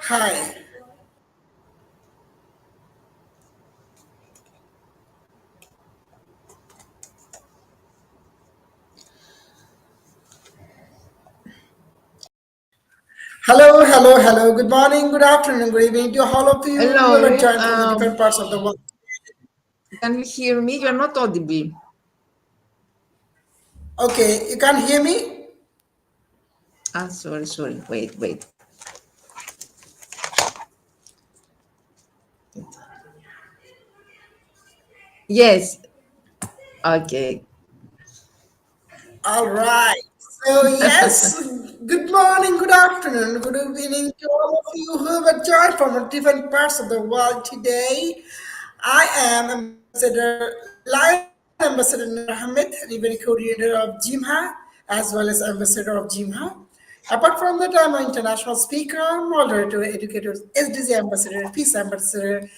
Hi. Hello. Good morning, good afternoon, good evening to all of you who Hello. are joined from the different parts of the world. Can you hear me? You're not audible. Okay, you can hear me? Sorry. Wait. Yes. Okay. All right. So, yes, good morning, good afternoon, good evening to all of you who have joined from the different parts of the world today. I am Ambassador, Lion Ambassador Nur Ahmed, Revenue Coordinator of GYMHA, as well as Ambassador of GYMHA. Apart from that, I'm an international speaker, moderator, educator, SDG ambassador, peace ambassador,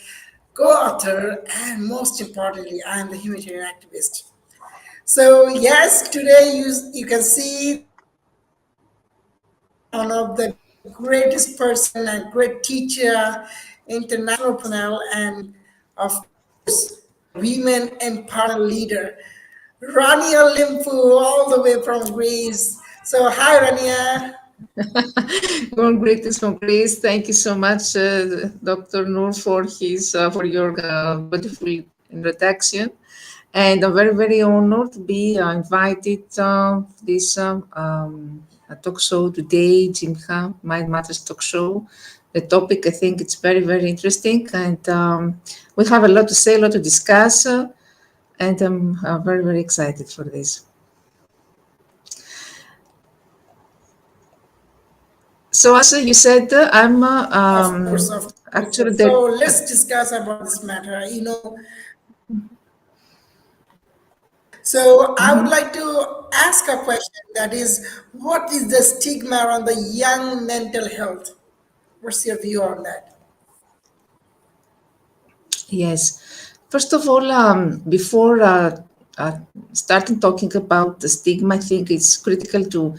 co-author, and most importantly, I am the humanitarian activist. So yes, today you can see one of the greatest person and great teacher, international panel, and of course, women empowerment leader, Rania Lampou, all the way from Greece. So hi, Rania. Warm greetings from Greece. Thank you so much, Dr. Noor, for your beautiful introduction. And I'm very honored to be invited this talk show today, GYMHA Mind Matters talk show. The topic, I think, it's very interesting, and we have a lot to say, a lot to discuss, and I'm very excited for this. So, as you said, I'm Of course, of actually course. So let's discuss about this matter. So I would like to ask a question that is, what is the stigma around the young mental health? What's your view on that? Yes. First of all, before starting talking about the stigma, I think it's critical to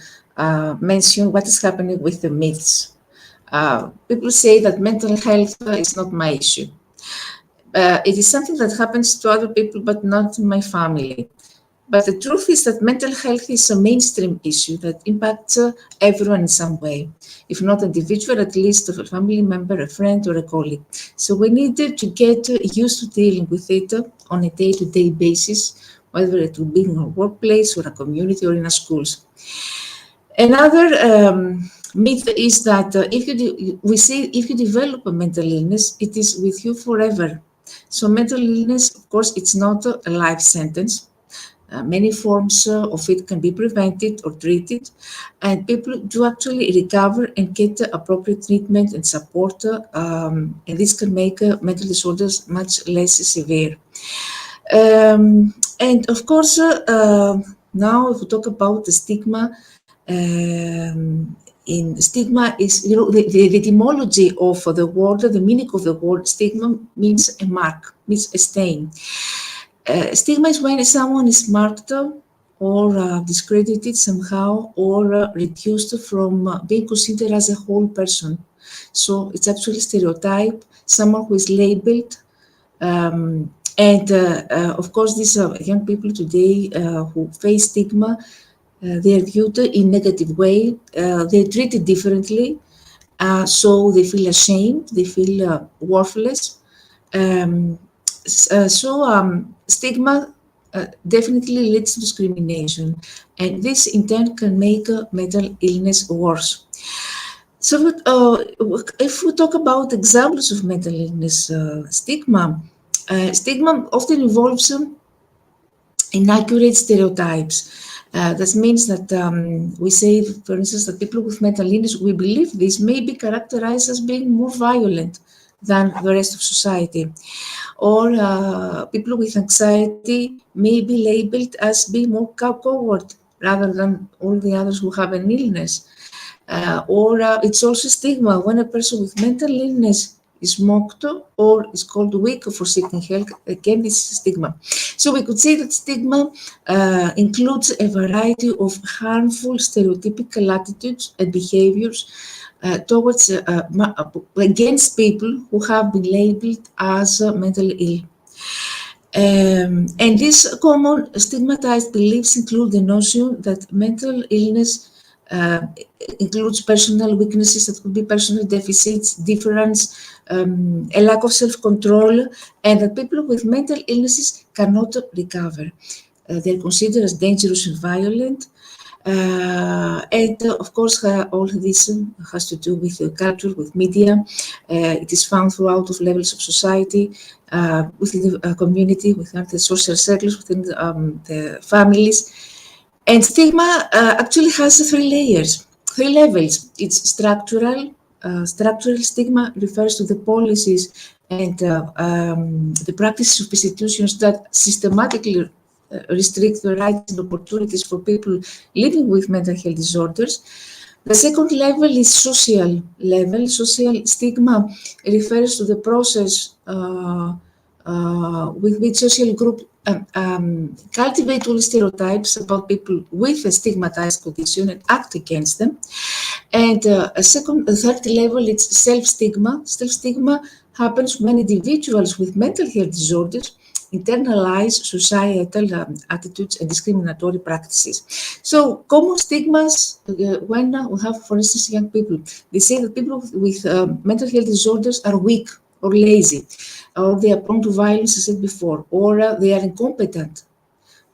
mention what is happening with the myths. People say that mental health is not my issue. It is something that happens to other people, but not in my family. But the truth is that mental health is a mainstream issue that impacts everyone in some way. If not individual, at least of a family member, a friend, or a colleague. So we needed to get used to dealing with it on a day-to-day basis, whether it will be in our workplace or a community or in our schools. Another myth is that we say if you develop a mental illness, it is with you forever. So mental illness, of course, it's not a life sentence. Many forms of it can be prevented or treated, and people do actually recover and get appropriate treatment and support, and this can make mental disorders much less severe. And of course, now if we talk about the stigma, in stigma is, the etymology of the word, the meaning of the word stigma means a mark, means a stain. Stigma is when someone is marked or discredited somehow or reduced from being considered as a whole person. So it's actually stereotype, someone who is labeled. And of course, these young people today who face stigma, they are viewed in negative way. They're treated differently, so they feel ashamed. They feel worthless. Um, Stigma definitely leads to discrimination, and this in turn can make mental illness worse. So, if we talk about examples of mental illness, stigma often involves inaccurate stereotypes. That means that we say, for instance, that people with mental illness, we believe this may be characterized as being more violent than the rest of society. Or people with anxiety may be labeled as being more coward rather than all the others who have an illness. Or it's also stigma when a person with mental illness is mocked or is called weak for seeking help. Again, this is stigma. So we could say that stigma includes a variety of harmful stereotypical attitudes and behaviors towards against people who have been labeled as mentally ill. And these common stigmatized beliefs include the notion that mental illness includes personal weaknesses, that could be personal deficits, difference, a lack of self-control, and that people with mental illnesses cannot recover. They're considered as dangerous and violent. Of course, all this has to do with culture, with media. It is found throughout of levels of society, within the community, within the social circles, within the families. And stigma actually has three layers, three levels. It's structural. Structural stigma refers to the policies and the practices of institutions that systematically restrict the rights and opportunities for people living with mental health disorders. The second level is social level. Social stigma refers to the process with which social groups cultivate all stereotypes about people with a stigmatized condition and act against them. And a third level, it's self-stigma. Self-stigma happens when individuals with mental health disorders internalize societal attitudes and discriminatory practices. So common stigmas, when we have, for instance, young people, they say that people with mental health disorders are weak or lazy, or they are prone to violence, as I said before, or they are incompetent.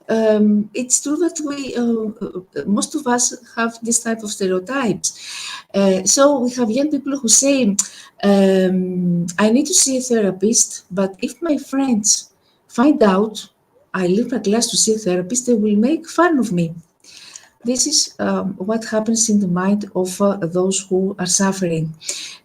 It's true that most of us have this type of stereotypes. So we have young people who say, I need to see a therapist, but if my friends find out I leave my class to see a therapist, they will make fun of me. This is what happens in the mind of those who are suffering.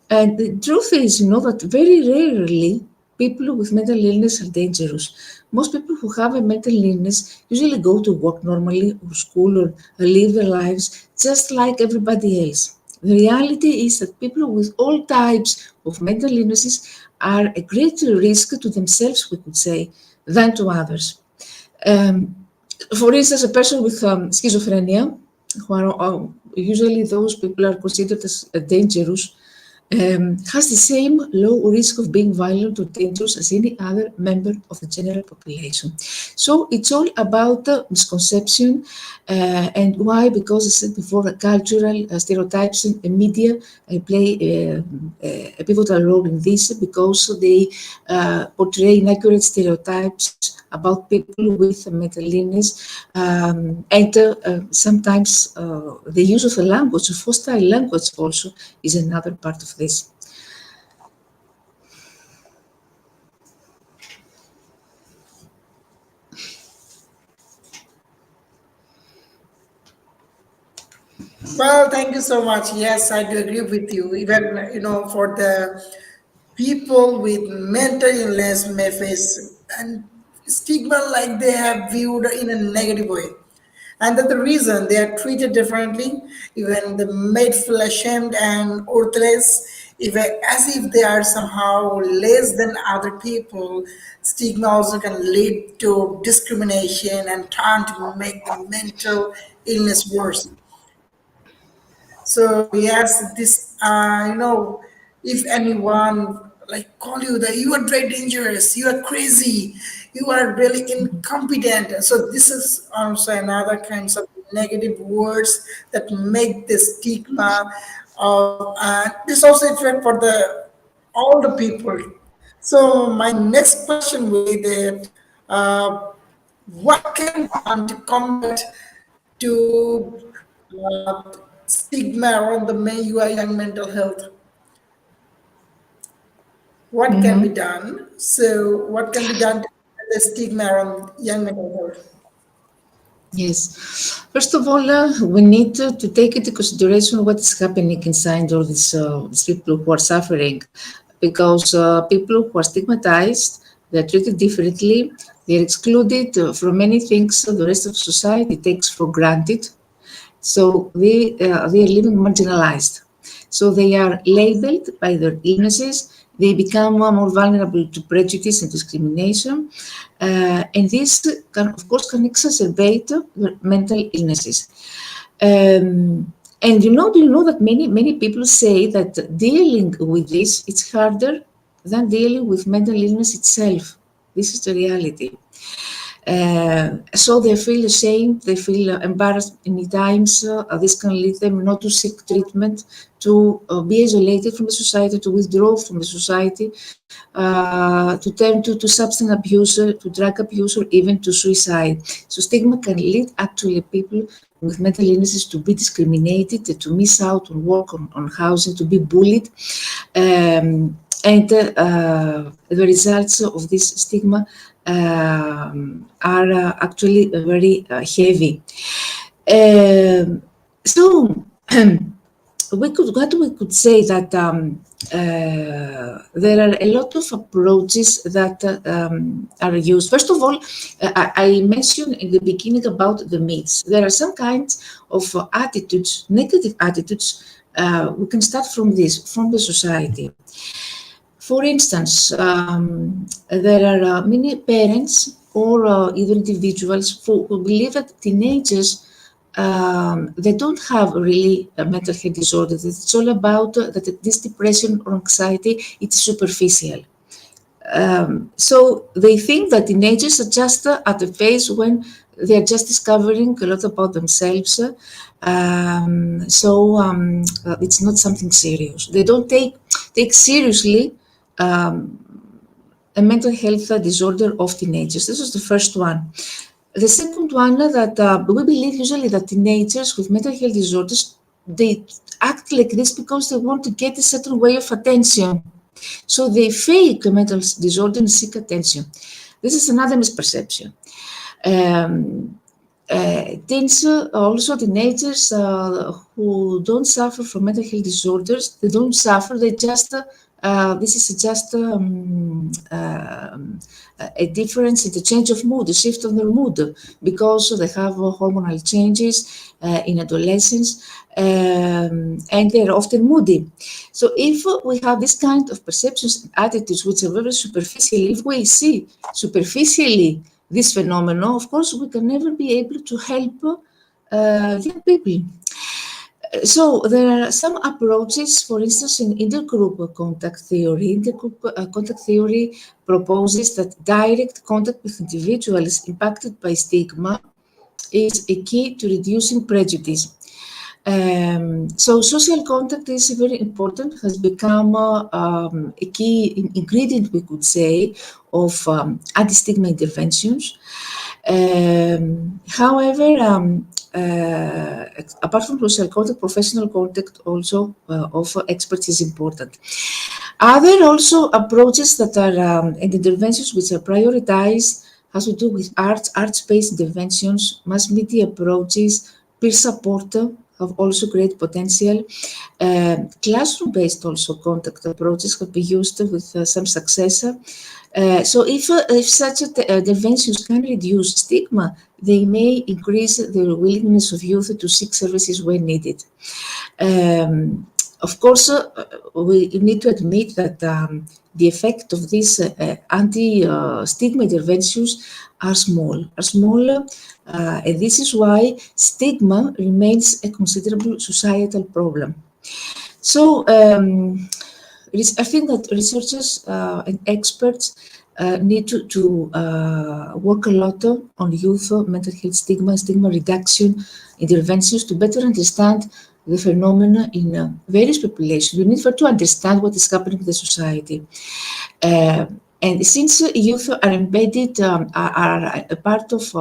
And the truth is, that very rarely people with mental illness are dangerous. Most people who have a mental illness usually go to work normally or school or live their lives just like everybody else. The reality is that people with all types of mental illnesses are a greater risk to themselves, we could say, than to others. For instance, a person with schizophrenia, who are usually those people are considered as dangerous, has the same low risk of being violent or dangerous as any other member of the general population. So it's all about the misconception and why, because I said before, cultural stereotypes and media play a pivotal role in this, because they portray inaccurate stereotypes about people with mental illness, and sometimes the use of the language, of hostile language also, is another part of this. Well, thank you so much. Yes, I do agree with you. Even, for the people with mental illness may face and stigma like they have viewed in a negative way. And that the reason they are treated differently, even they made feel ashamed and worthless, even as if they are somehow less than other people. Stigma also can lead to discrimination and trying to make the mental illness worse. So yes, this if anyone like call you that you are very dangerous, you are crazy, you are really incompetent. So this is also another kinds of negative words that make the stigma of this also effect for the all the people. So my next question will be that what can be done to combat to uh, stigma around the UI young mental health? What can be done? So, what can be done to combat the stigma around young mental health? Yes. First of all, we need to take into consideration what is happening inside all these people who are suffering, because people who are stigmatized, they're treated differently, they're excluded from many things the rest of society takes for granted. So they are living marginalized. So they are labeled by their illnesses, They become more vulnerable to prejudice and discrimination, and this can, of course, can exacerbate mental illnesses. And do you know that many people say that dealing with this, it's harder than dealing with mental illness itself. This is the reality. So they feel ashamed, they feel embarrassed many times. This can lead them not to seek treatment, to be isolated from the society, to withdraw from the society, to turn to substance abuse, to drug abuse, or even to suicide. So stigma can lead actually people with mental illnesses to be discriminated, to miss out on work, on housing, to be bullied. And the results of this stigma are actually very heavy. So we could say that there are a lot of approaches that are used. First of all, I mentioned in the beginning about the myths. There are some kinds of attitudes, negative attitudes. We can start from this, from the society. For instance, there are many parents or even individuals who believe that teenagers they don't have really a mental health disorder. It's all about that this depression or anxiety, it's superficial. So they think that teenagers are just at a phase when they're just discovering a lot about themselves. It's not something serious. They don't take seriously a mental health disorder of teenagers. This is the first one. The second one, that we believe usually that teenagers with mental health disorders, they act like this because they want to get a certain way of attention. So they fake a mental disorder and seek attention. This is another misperception. Teens, also teenagers who don't suffer from mental health disorders, they don't suffer, they just this is just a difference in the change of mood, a shift of their mood, because they have hormonal changes in adolescence, and they're often moody. So if we have this kind of perceptions and attitudes which are very superficial, if we see superficially this phenomenon, of course, we can never be able to help young people. So there are some approaches, for instance, in intergroup contact theory. Intergroup contact theory proposes that direct contact with individuals impacted by stigma is a key to reducing prejudice. So social contact is very important, has become a key ingredient, we could say, of anti-stigma interventions. However, apart from social contact, professional contact also of experts is important. Other also approaches that are and interventions which are prioritized has to do with arts-based interventions, mass media approaches, peer support have also great potential. Classroom-based also contact approaches have been used with some success. So if such interventions can reduce stigma, they may increase the willingness of youth to seek services when needed. Of course, we need to admit that the effect of these anti-stigma interventions are small, and this is why stigma remains a considerable societal problem. So I think that researchers and experts need to work a lot on youth mental health stigma reduction interventions to better understand the phenomena in various populations. We need to understand what is happening in the society. And since youth are embedded, are a part of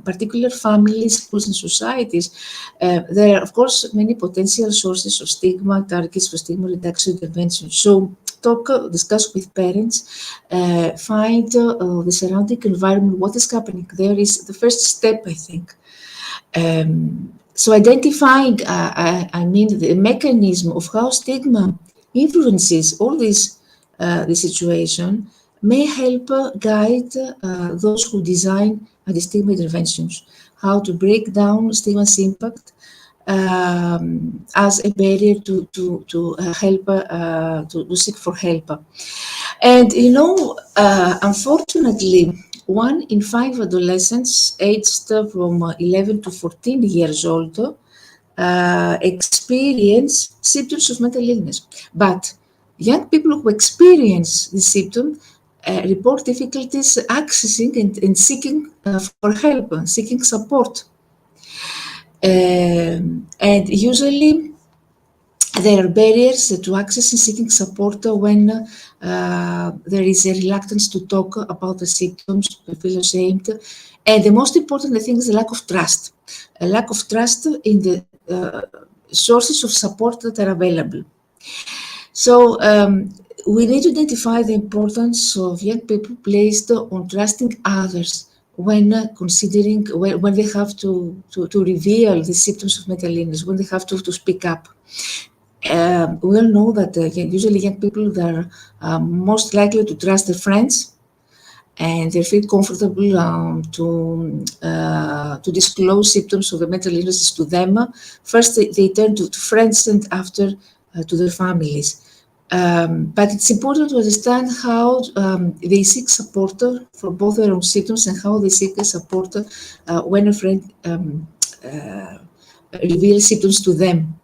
particular families, schools, and societies, there are, of course, many potential sources of stigma, targets for stigma reduction intervention. So discuss with parents, find the surrounding environment, what is happening there is the first step, I think. So identifying, the mechanism of how stigma influences all this, the situation may help guide those who design anti-stigma interventions, how to break down stigma's impact, as a barrier to help, to seek for help. And unfortunately, 1 in 5 adolescents aged from 11 to 14 years old experience symptoms of mental illness. But young people who experience the symptom report difficulties accessing and seeking for help, seeking support. And usually there are barriers to access and seeking support when there is a reluctance to talk about the symptoms, to feel ashamed. And the most important, I think, is the lack of trust. A lack of trust in the sources of support that are available. So we need to identify the importance of young people placed on trusting others when considering, when they have to reveal the symptoms of mental illness, when they have to speak up. We all know that usually young people are most likely to trust their friends, and they feel comfortable to disclose symptoms of the mental illnesses to them. First, they turn to friends, and after to their families. But it's important to understand how they seek support for both their own symptoms and how they seek support when a friend reveals symptoms to them.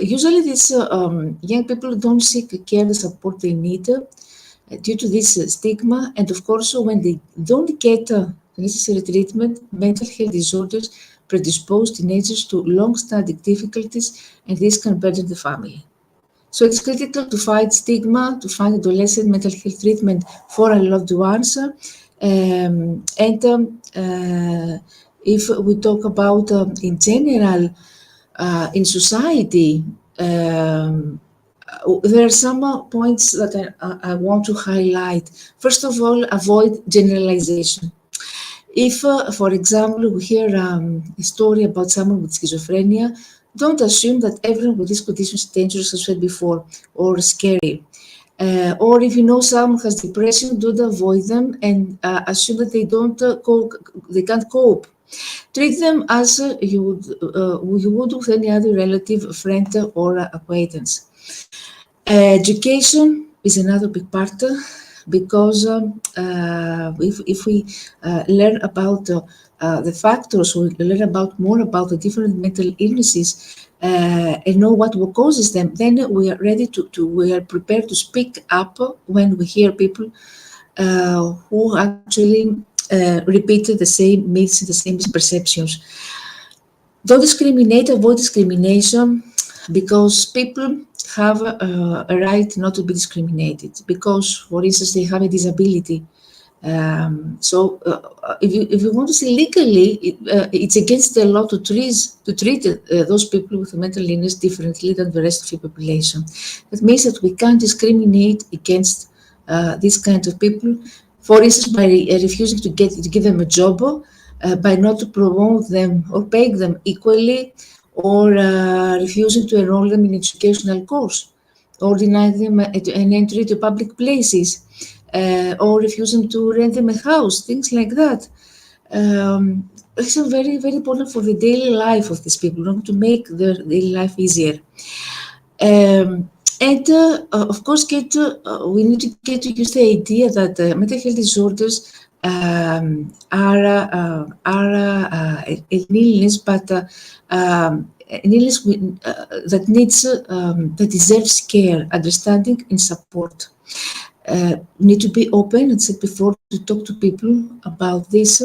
Usually these young people don't seek care and support they need due to this stigma, and of course when they don't get the necessary treatment, mental health disorders predispose teenagers to long-standing difficulties, and this can burden the family. So it's critical to fight stigma, to find adolescent mental health treatment for our loved ones. If we talk about in general in society, there are some points that I want to highlight. First of all, avoid generalization. If, for example, we hear a story about someone with schizophrenia, don't assume that everyone with this condition is dangerous, as I said before, or scary. Or if you know someone has depression, don't avoid them and assume that they can't cope. Treat them as you would with any other relative, friend, or acquaintance. Education is another big part because if we learn about the factors, we learn more about the different mental illnesses and know what causes them, then we are ready we are prepared to speak up when we hear people who actually repeat the same myths, the same misperceptions. Don't discriminate, avoid discrimination, because people have a right not to be discriminated because, for instance, they have a disability. If you want to say legally, it's against the law to treat those people with mental illness differently than the rest of the population. That means that we can't discriminate against these kinds of people. For instance, by refusing to give them a job, by not to promote them or pay them equally, or refusing to enroll them in educational course, or deny them an entry to public places, or refusing to rent them a house, things like that. It's very, very important for the daily life of these people, not to make their daily life easier. Of course, we need to get to use the idea that mental health disorders are an illness, but an illness that that deserves care, understanding, and support. Need to be open, and said before, to talk to people about this.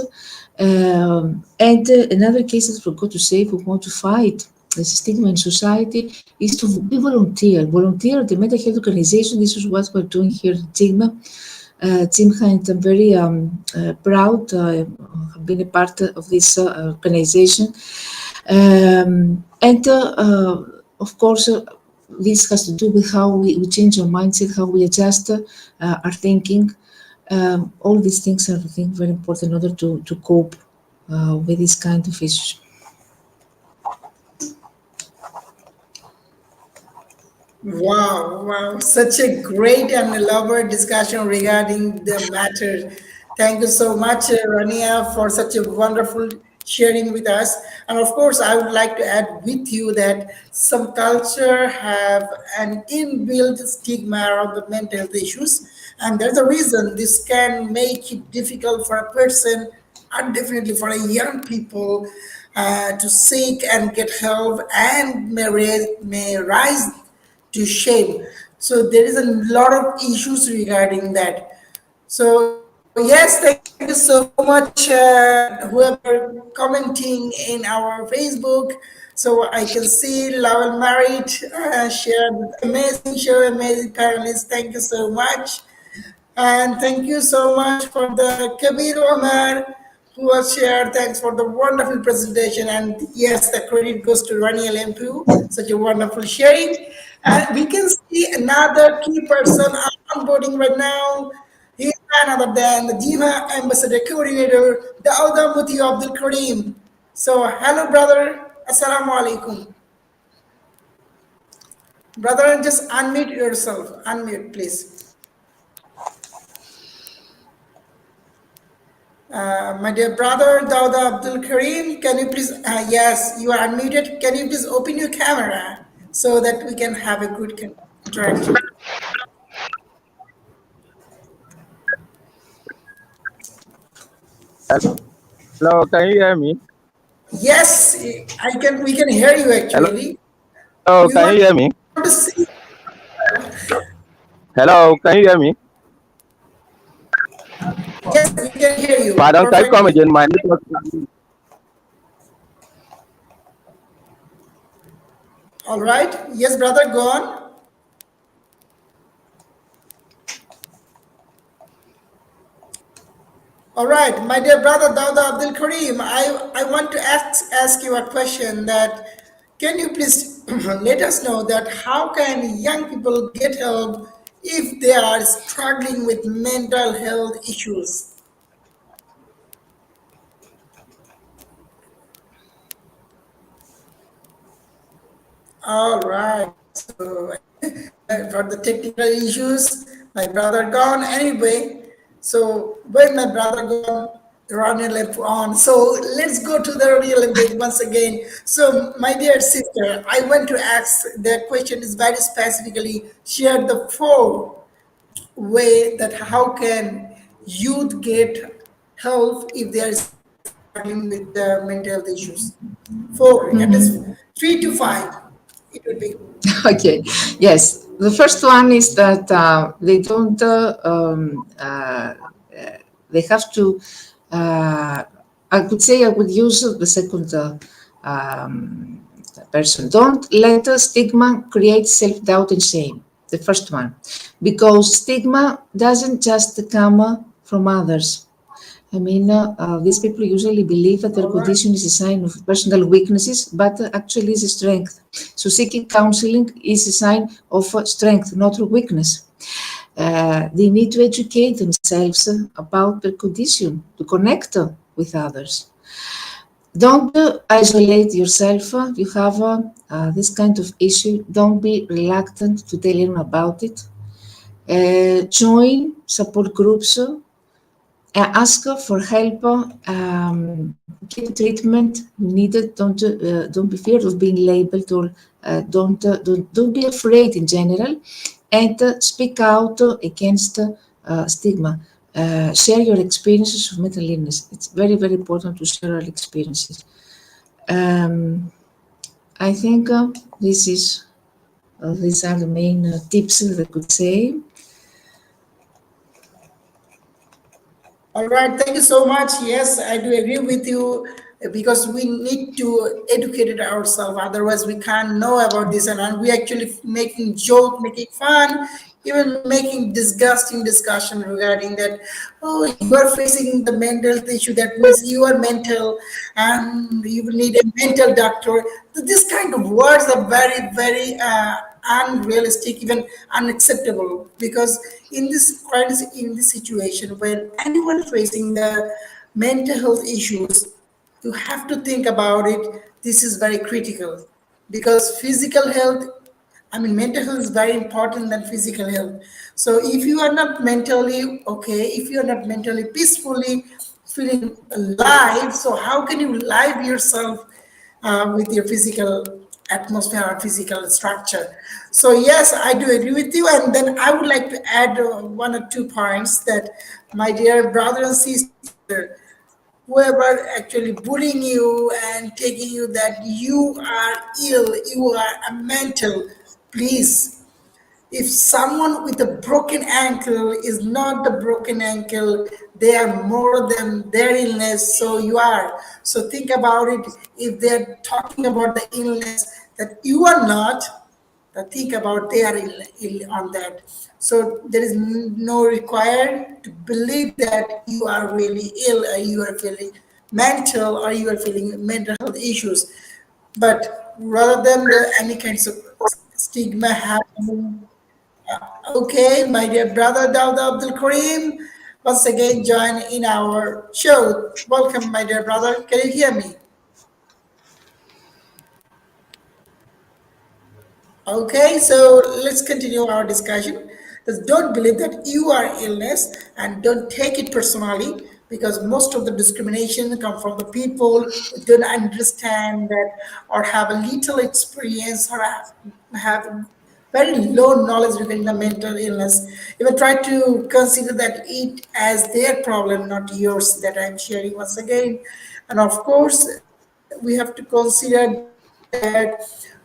Another case that I forgot to say, if we want to fight the stigma in society, is to be volunteer. Volunteer at the mental health organization. This is what we're doing here at GYMHA, and I'm very proud to have been a part of this organization. Of course, this has to do with how we change our mindset, how we adjust our thinking. All these things are, I think, very important in order to cope with this kind of issues. Wow, such a great and elaborate discussion regarding the matter. Thank you so much, Rania, for such a wonderful sharing with us. And of course, I would like to add with you that some culture have an inbuilt stigma around the mental health issues, and there's a reason this can make it difficult for a person, and definitely for a young people, to seek and get help, and may rise to shame. So there is a lot of issues regarding that. So yes, thank you so much, whoever commenting in our Facebook. So I can see Lowell Married shared amazing show, amazing panelists. Thank you so much. And thank you so much for the Kabir Omar who was shared. Thanks for the wonderful presentation. And yes, the credit goes to Rania Lampou, such a wonderful sharing. And we can see another key person onboarding right now. He is none other than the GYMHA Ambassador Coordinator, the Muti Abdul Kareem. So, hello, brother. Assalamu alaikum. Brother, just unmute yourself. Unmute, please. My dear brother, Dauda Abdul Kareem, can you please, yes, you are unmuted. Can you please open your camera so that we can have a good interaction? Hello, can you hear me? Yes, we can hear you actually. Hello, We can want you hear me? to see. Hello, can you hear me? Yes, we can hear you Pardon, can you come perfectly. again? My network. All right. Yes, brother, go on. All right, my dear brother Dauda Abdul Kareem, I want to ask you a question that can you please let us know that how can young people get help if they are struggling with mental health issues? All right. So for the technical issues, my brother gone anyway. So when my brother gone, Rania Lampou on. So let's go to the real Olympic once again. So my dear sister, I want to ask the question is very specifically share the four way that how can youth get help if they are struggling with mental health issues. Four, that is 3 to 5. It would be. Okay, yes. The first one is that they don't, they have to, I would say I would use the second person. Don't let stigma create self-doubt and shame, the first one. Because stigma doesn't just come from others. I mean, these people usually believe that their All right. condition is a sign of personal weaknesses, but actually is a strength. So seeking counseling is a sign of strength, not weakness. They need to educate themselves about their condition, to connect with others. Don't isolate yourself. You have this kind of issue. Don't be reluctant to tell anyone about it. Join support groups. Ask for help, get the treatment needed. Don't be feared of being labeled, or don't be afraid in general, and speak out against stigma. Share your experiences of mental illness. It's very, very important to share our experiences. I think these are the main tips that I could say. All right, thank you so much. Yes, I do agree with you because we need to educate ourselves. Otherwise, we can't know about this, and we actually making joke, making fun, even making disgusting discussion regarding that. Oh, you are facing the mental issue. That means you are mental, and you will need a mental doctor. This kind of words are very, very unrealistic, even unacceptable. Because in this situation, when anyone facing the mental health issues, you have to think about it. This is very critical because physical health, I mean, mental health is very important than physical health. So if you are not mentally okay, if you are not mentally peacefully, feeling alive. So how can you live yourself with your physical atmosphere or physical structure? So yes, I do agree with you. And then I would like to add one or two points that my dear brother and sister, whoever actually bullying you and taking you that you are ill, you are a mental, please, if someone with a broken ankle is not the broken ankle, they are more than their illness, so you are. So think about it. If they're talking about the illness that you are not, think about they are ill on that. So there is no required to believe that you are really ill, or you are feeling mental, or you are feeling mental health issues. But rather than any kinds of stigma happening. Okay, my dear brother Dawda Abdul Karim, once again join in our show. Welcome, my dear brother. Can you hear me? Okay, so let's continue our discussion. Just don't believe that you are illness and don't take it personally, because most of the discrimination come from the people who don't understand that or have a little experience or have very low knowledge regarding the mental illness. Even try to consider that it as their problem, not yours, that I'm sharing once again. And of course, we have to consider that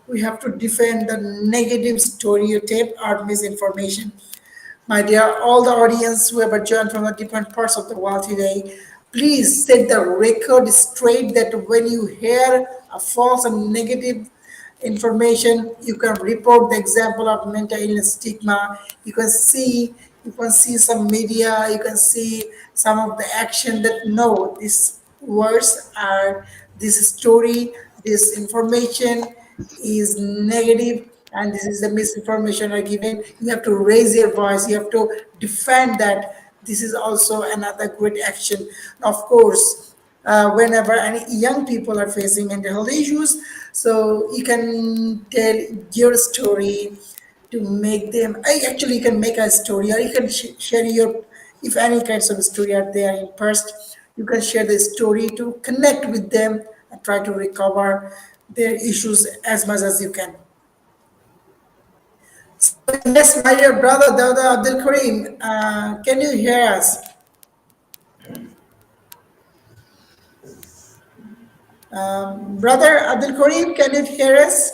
we have to defend the negative stereotype or misinformation. My dear, all the audience who have joined from the different parts of the world today, please set the record straight that when you hear a false and negative information, you can report the example of mental illness stigma. You can see some media, you can see some of the action that no, these words are this story, this information is negative, and this is the misinformation are given. You have to raise your voice, you have to defend that. This is also another great action. Of course, whenever any young people are facing mental health issues, so you can tell your story to make them. Actually, you can make a story, or you can share your, if any kinds of story are there in past, you can share the story to connect with them and try to recover their issues as much as you can. So yes, my dear brother Dawda Abdul Karim, can you hear us? Brother Abdul Karim, can you hear us?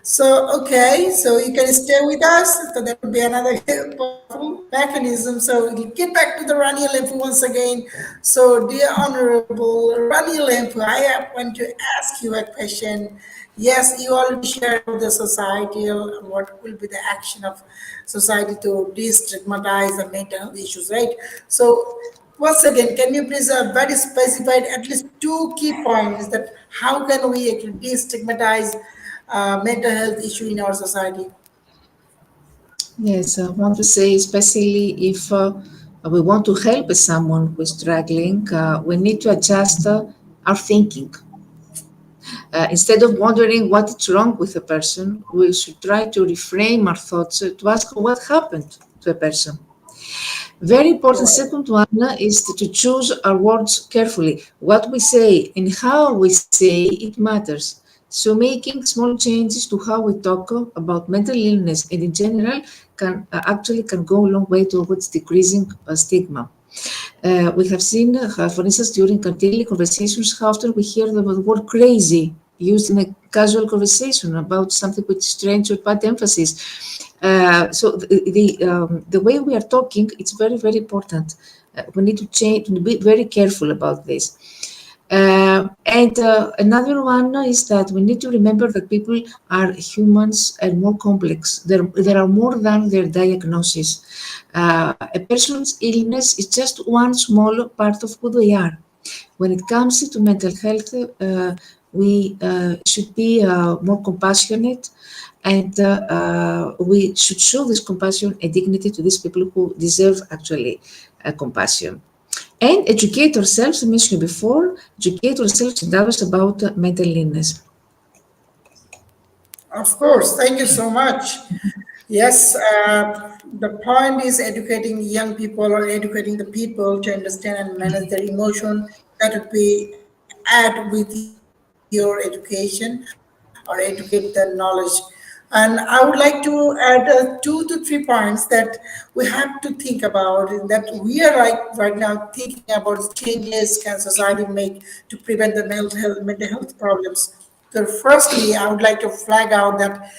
So, okay, so you can stay with us. So that would be another powerful mechanism. So we'll get back to the Rania Lampou once again. So, dear Honorable Rania Lampou, I want to ask you a question. Yes, you already shared about the societal, what will be the action of society to destigmatize the mental health issues, right? So, once again, can you please very specified at least two key points that how can we actually destigmatize mental health issue in our society? Yes, I want to say, especially if we want to help someone who is struggling, we need to adjust our thinking. Instead of wondering what's wrong with a person, we should try to reframe our thoughts to ask what happened to a person. Very important. Right. Second one is to choose our words carefully. What we say and how we say it matters. So making small changes to how we talk about mental illness and in general can actually can go a long way towards decreasing stigma. We have seen, for instance, during our daily conversations, how often we hear the word crazy used in a casual conversation about something with strange or bad emphasis. So the way we are talking, it's very, very important. We need to change, to be very careful about this. And another one is that we need to remember that people are humans and more complex. There are more than their diagnosis. A person's illness is just one small part of who they are. When it comes to mental health, we should be more compassionate, and we should show this compassion and dignity to these people who deserve actually compassion. And educate ourselves, I mentioned before, educate ourselves and others about mental illness. Of course, thank you so much. Yes, the point is educating young people or educating the people to understand and manage their emotion. That would be add with your education or educate the knowledge. And I would like to add 2 to 3 points that we have to think about that we are right now thinking about changes can society make to prevent the mental health problems. So firstly, I would like to flag out that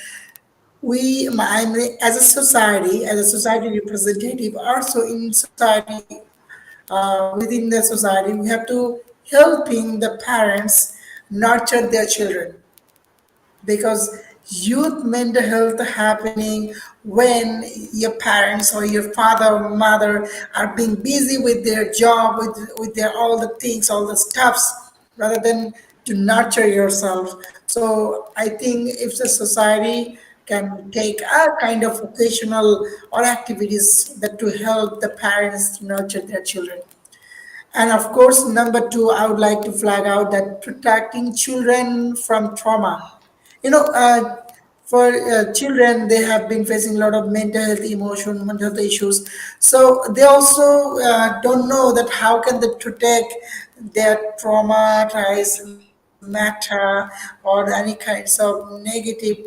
as a society representative, also in society, within the society, we have to helping the parents nurture their children because youth mental health happening when your parents or your father or mother are being busy with their job with their all the things all the stuffs rather than to nurture yourself. So I think if the society can take a kind of vocational or activities that to help the parents to nurture their children. And of course, number two, I would like to flag out that protecting children from trauma. You know, for children, they have been facing a lot of mental health issues. So they also don't know that how can they protect their traumatized matter or any kinds of negative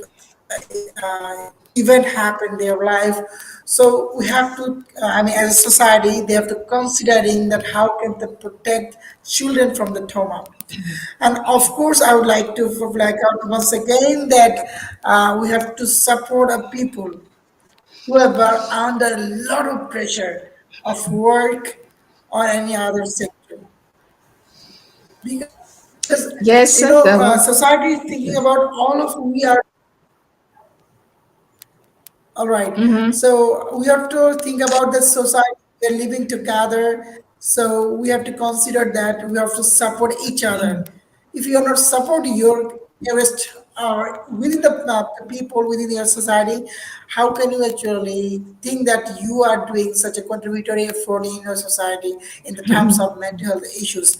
event happen in their life. So we have to, as a society, they have to considering that how can they protect children from the trauma. And of course, I would like to flag out once again that we have to support a people who are under a lot of pressure of work or any other sector. Because, Yes, society is thinking about all of we are. All right. mhm. So we have to think about the society we're living together. So we have to consider that we have to support each other. If you are not supporting your nearest or within the people within your society, how can you actually think that you are doing such a contributory effort in your society in the terms of mental health issues?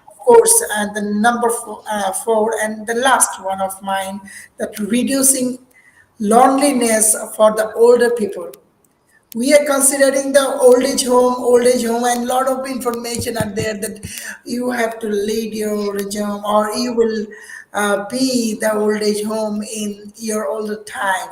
Of course, and the number four and the last one of mine that reducing loneliness for the older people. We are considering the old age home, and lot of information are there that you have to lead your old age home, or you will be the old age home in your older time.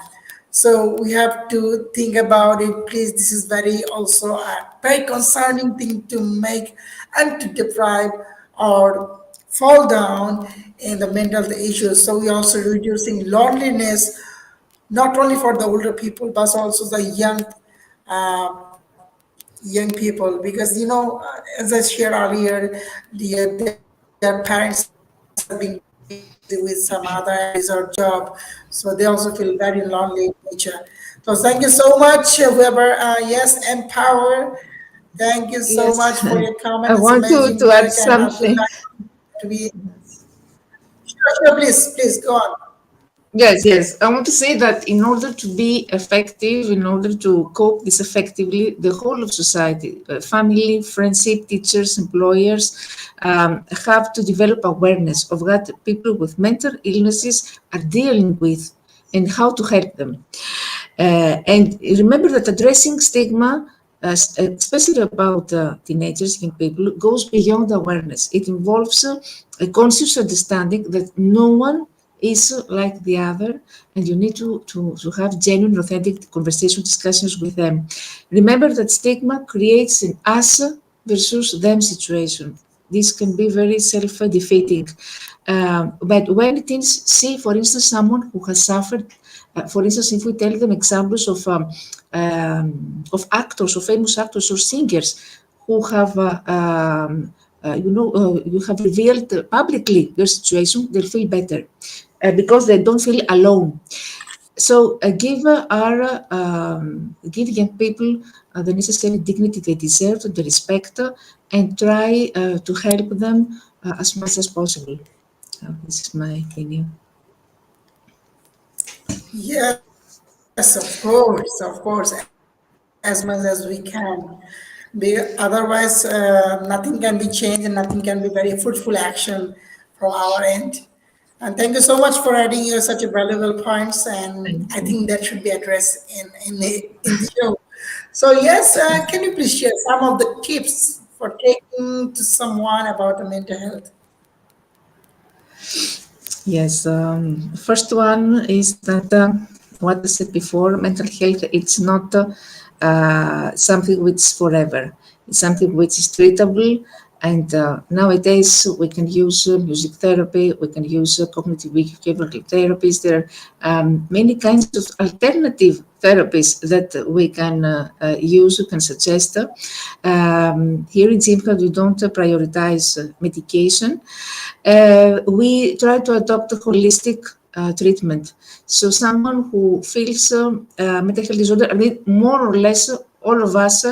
So we have to think about it. Please, this is very also a very concerning thing to make and to deprive or fall down in the mental issues. So we also reducing loneliness not only for the older people but also the uh, young people because as I shared earlier their parents are being busy with some other activities or job, so they also feel very lonely in nature. So thank you so much whoever yes empower. Thank you so much for your Yes. comment. It's I amazing want work and to I add would like something. to be sure, please go on. Yes, yes. I want to say that in order to be effective, in order to cope this effectively, the whole of society, family, friendship, teachers, employers, have to develop awareness of what people with mental illnesses are dealing with and how to help them. And remember that addressing stigma, especially about teenagers, young people, goes beyond awareness. It involves a conscious understanding that no one is like the other, and you need to have genuine, authentic conversation, discussions with them. Remember that stigma creates an us versus them situation. This can be very self-defeating. But when teens see, for instance, someone who has suffered, for instance, if we tell them examples of actors, of famous actors or singers who have, you have revealed publicly their situation, they'll feel better because they don't feel alone. So give young people the necessary dignity they deserve, the respect, and try to help them as much as possible. This is my opinion. Yes, of course, as much as we can. Otherwise, nothing can be changed and nothing can be very fruitful action from our end. And thank you so much for adding your such a valuable points, and Thank I you. think that should be addressed in the show. So yes, can you please share some of the tips for taking to someone about the mental health? Yes, first one is that what I said before, mental health, it's not something which is forever. It's something which is treatable. And nowadays we can use music therapy, we can use cognitive behavioral therapies. There are many kinds of alternative therapies that we can use, we can suggest. Here in GYMHA, we don't prioritize medication. We try to adopt a holistic treatment. So someone who feels mental health disorder, I mean, more or less all of us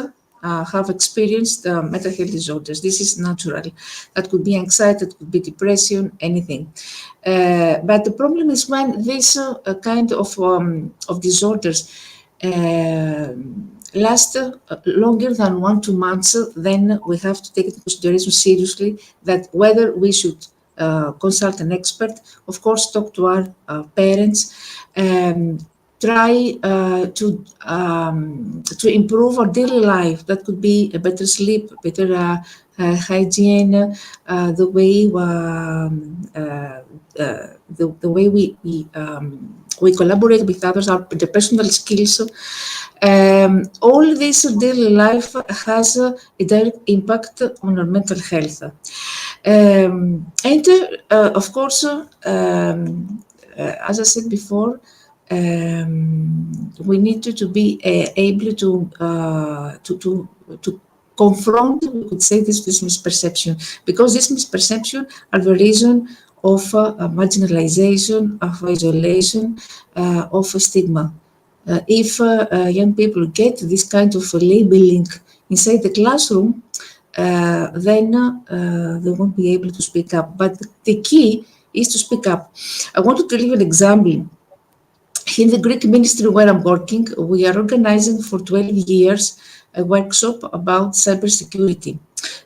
have experienced mental health disorders. This is natural. That could be anxiety, that could be depression, anything. But the problem is when this kind of disorders uh, last longer than 1 2 months, then we have to take into consideration seriously that whether we should consult an expert, of course, talk to our parents, try to improve our daily life. That could be a better sleep, better hygiene, the way the way we collaborate with others, our the personal skills. All this daily life has a direct impact on our mental health. And of course, as I said before, we need to be able to confront, we could say, this misperception, because this misperception are the reason of marginalization, of isolation, of stigma. If young people get this kind of labeling inside the classroom, then they won't be able to speak up. But the key is to speak up. I wanted to give an example. In the Greek ministry where I'm working, we are organizing for 12 years a workshop about cybersecurity.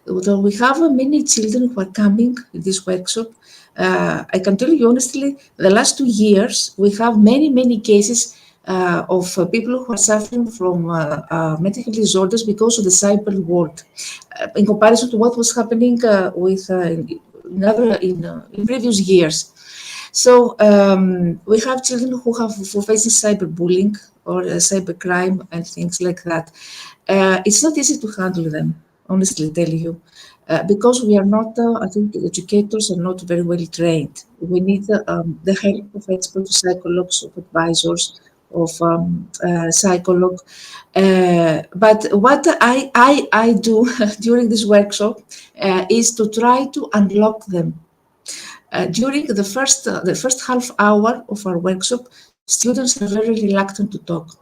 So we have many children who are coming to this workshop. I can tell you honestly, the last 2 years, we have many cases of people who are suffering from mental health disorders because of the cyber world, in comparison to what was happening in previous years. So we have children who facing cyberbullying or cybercrime and things like that. It's not easy to handle them, honestly tell you, because we are not, I think educators are not very well trained. We need the help of experts, psychologists, of advisors, of psychologue. But what I do during this workshop is to try to unlock them. During the first half hour of our workshop, students are very reluctant to talk.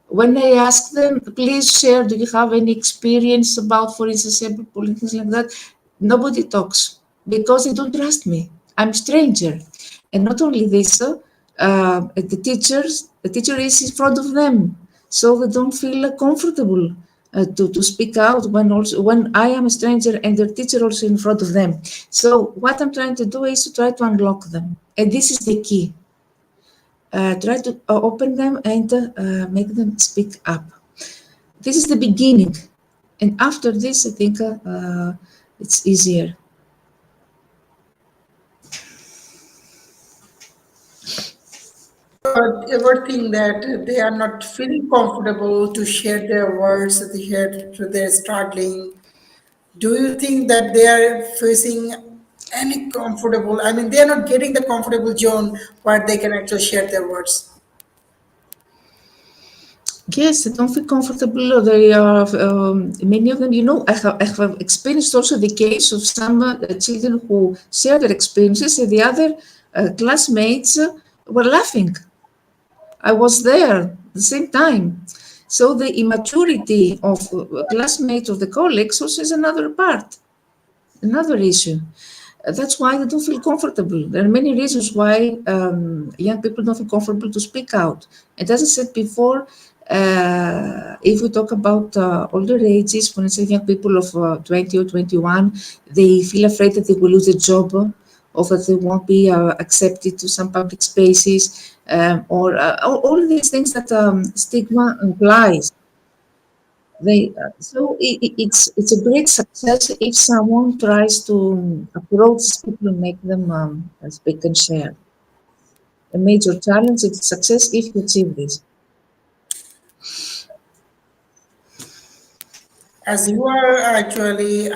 When I ask them, please share, do you have any experience about, for instance, cyberbullying, things like that, nobody talks because they don't trust me. I'm a stranger. And not only this, the teacher is in front of them, so they don't feel comfortable to speak out when I am a stranger and the teacher also in front of them. So what I'm trying to do is to try to unlock them, and this is the key. Try to open them and make them speak up. This is the beginning, and after this, I think it's easier. Ever think that they are not feeling comfortable to share their words, to share to their struggling? Do you think that they are facing any comfortable? I mean, they are not getting the comfortable zone where they can actually share their words. Yes, they don't feel comfortable. They are many of them. I have experienced also the case of some children who share their experiences, and the other classmates were laughing. I was there at the same time. So the immaturity of classmates, of the colleagues, also is another part, another issue. That's why they don't feel comfortable. There are many reasons why young people don't feel comfortable to speak out. And as I said before, if we talk about older ages, for instance, young people of 20 or 21, they feel afraid that they will lose a job, or that they won't be accepted to some public spaces, or all these things that stigma implies. It's a great success if someone tries to approach people and make them speak and share. A major challenge is success if you achieve this. As you are actually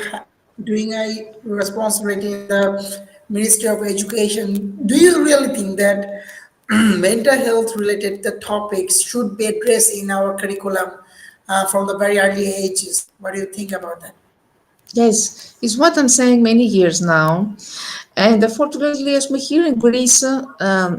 doing a responsibility in the Ministry of Education, do you really think that mental health related the topics should be addressed in our curriculum from the very early ages? What do you think about that? Yes, it's what I'm saying many years now. And unfortunately, as we here in Greece,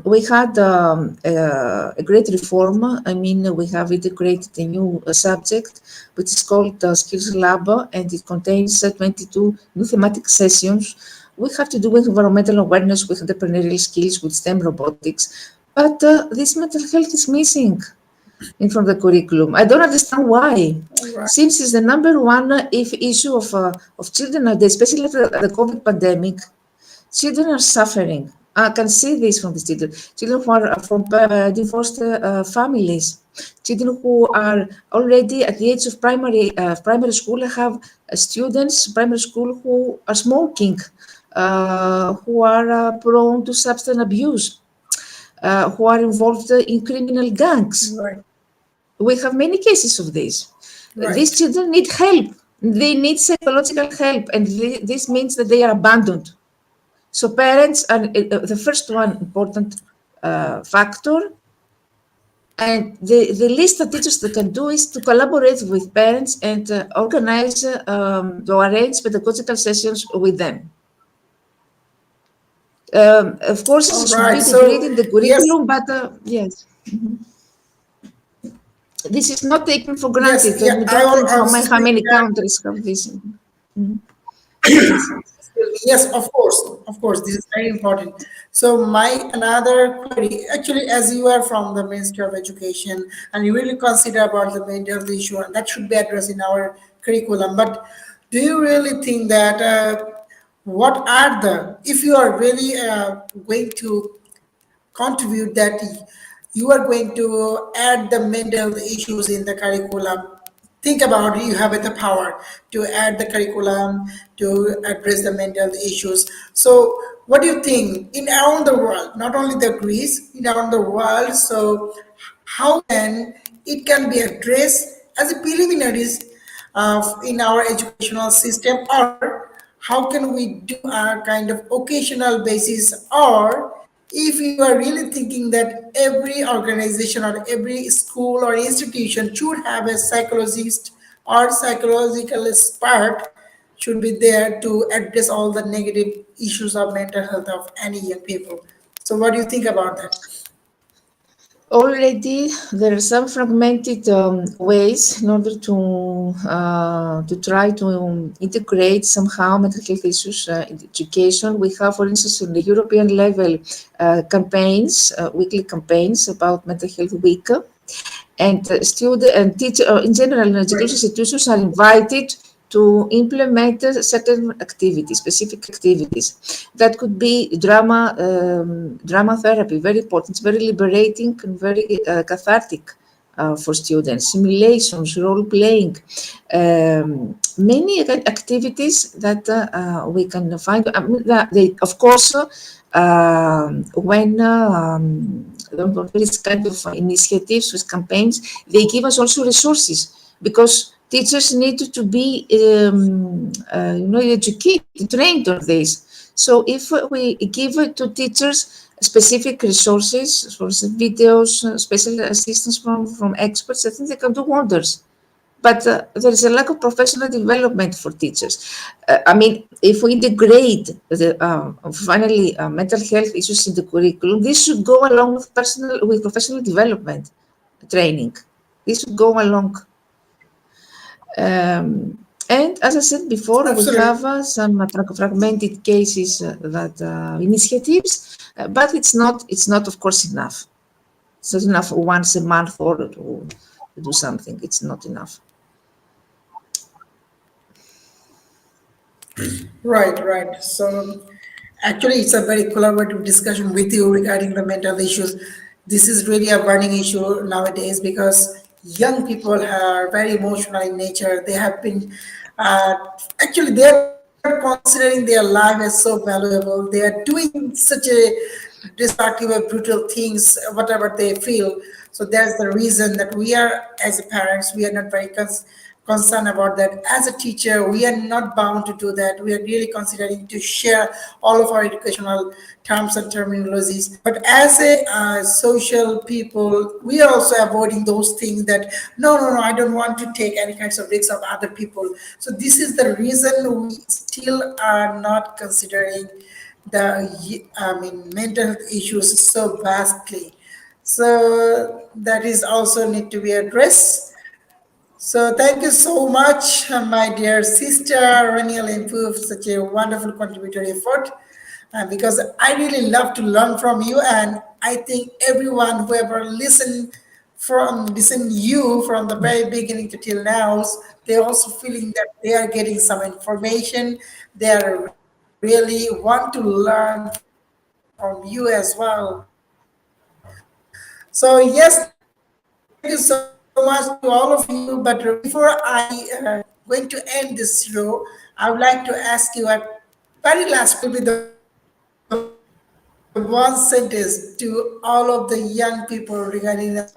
we had a great reform. I mean, we have integrated a new subject, which is called Skills Lab, and it contains 22 new thematic sessions. We have to do with environmental awareness, with entrepreneurial skills, with STEM robotics. But this mental health is missing from the curriculum. I don't understand why. Right. Since it's the number one issue of children nowadays, especially after the COVID pandemic, children are suffering. I can see this from the children. Children who are from divorced families, children who are already at the age of primary school. I have students primary school who are smoking, who are prone to substance abuse, who are involved in criminal gangs. Right. We have many cases of this. Right. These children need help. They need psychological help, and this means that they are abandoned. So parents are the first one important factor, and the least that teachers that can do is to collaborate with parents and organize to arrange pedagogical sessions with them. Of course, it should be integrated in the curriculum, but yes. This is not taken for granted. Yes, yeah, We don't know how many that. countries have this. Yes, of course, this is very important. So my another query, actually, as you are from the Ministry of Education and you really consider about the mental issue, and that should be addressed in our curriculum. But do you really think that what are the, if you are really going to contribute that you are going to add the mental issues in the curriculum, think about it, you have the power to add the curriculum to address the mental issues. So what do you think in around the world, not only the Greece, in around the world, so how can it can be addressed as a preliminaries in our educational system, or how can we do a kind of occasional basis, or if you are really thinking that every organization or every school or institution should have a psychologist or psychological expert should be there to address all the negative issues of mental health of any young people. So what do you think about that? Already, there are some fragmented ways in order to try to integrate somehow mental health issues in education. We have, for instance, on the European level, campaigns, weekly campaigns about mental health week, and student and teacher in general in education Right. institutions are invited to implement certain activities, specific activities. That could be drama therapy, very important. It's very liberating and very cathartic for students. Simulations, role playing, many activities that we can find. I mean, of course, when these kind of initiatives with campaigns, they give us also resources because teachers need to be, educated, trained on this. So if we give it to teachers specific resources, for instance, videos, special assistance from experts, I think they can do wonders. But there is a lack of professional development for teachers. I mean, if we integrate finally mental health issues in the curriculum, this should go along with professional development training. This should go along. And as I said before, we Absolutely. have some fragmented cases that initiatives, but it's not of course enough. It's not enough once a month or to do something. It's not enough. Right, right. So Actually, it's a very collaborative discussion with you regarding the mental issues. This is really a burning issue nowadays because young people are very emotional in nature. They have been, uh, actually, they are not considering their life as so valuable. They are doing such a destructive or brutal things, whatever they feel. So that's the reason that we are, as a parents, we are not very concerned about that. As a teacher, we are not bound to do that. We are really considering to share all of our educational terms and terminologies. But as a social people, we are also avoiding those things that no, I don't want to take any kinds of risks of other people. So this is the reason we still are not considering mental health issues so vastly. So that is also need to be addressed. So thank you so much, my dear sister Rania Lampou, for such a wonderful contributory effort. Because I really love to learn from you, and I think everyone whoever listen you from the very beginning to till now, they're also feeling that they are getting some information. They are really want to learn from you as well. So yes, thank you so much to all of you. But before I going to end this show, I would like to ask you a very last question. What will be the one sentence to all of the young people regarding the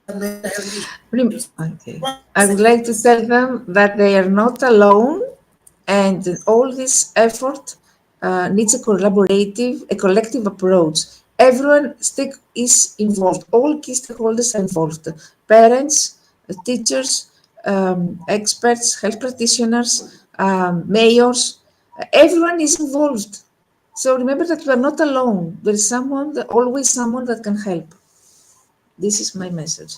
mental health issues? Yes. One sentence. Okay. I would like to tell them that they are not alone, and all this effort needs a collective approach. Everyone is involved. All key stakeholders are involved: parents, teachers, experts, health practitioners, mayors. Everyone is involved. So remember that we are not alone. There is always someone that can help. This is my message.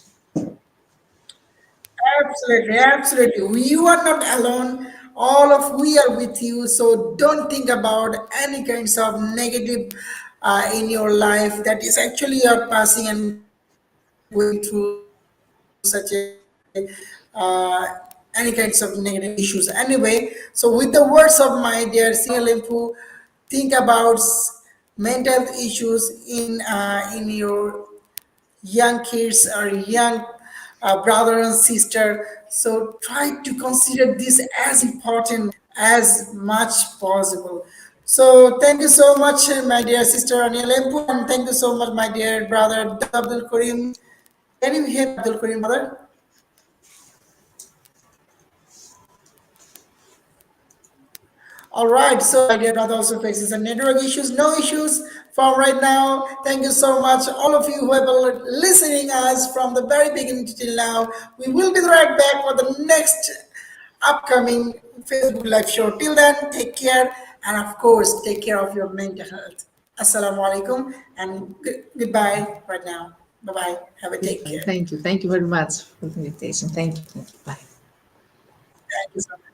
Absolutely, absolutely. You are not alone. All of we are with you. So don't think about any kinds of negative in your life that is actually you're passing and going through such a any kinds of negative issues. Anyway, so with the words of my dear sister Rania Lampou, think about mental health issues in your young kids or young brother and sister. So try to consider this as important, as much possible. So thank you so much, my dear sister Rania Lampou, and thank you so much, my dear brother Dr. Abdul Karim. Can you hear me, Abdul Karim, brother? All right, so my dear brother also faces some network issues. No issues from right now. Thank you so much, all of you who have been listening us from the very beginning till now. We will be right back for the next upcoming Facebook Live show. Till then, take care, and of course, take care of your mental health. Assalamu alaikum, and goodbye right now. Bye bye. Have a take Goodbye. care. Thank you. Thank you very much for the invitation. Thank you. Thank you. Bye. Thank you so much.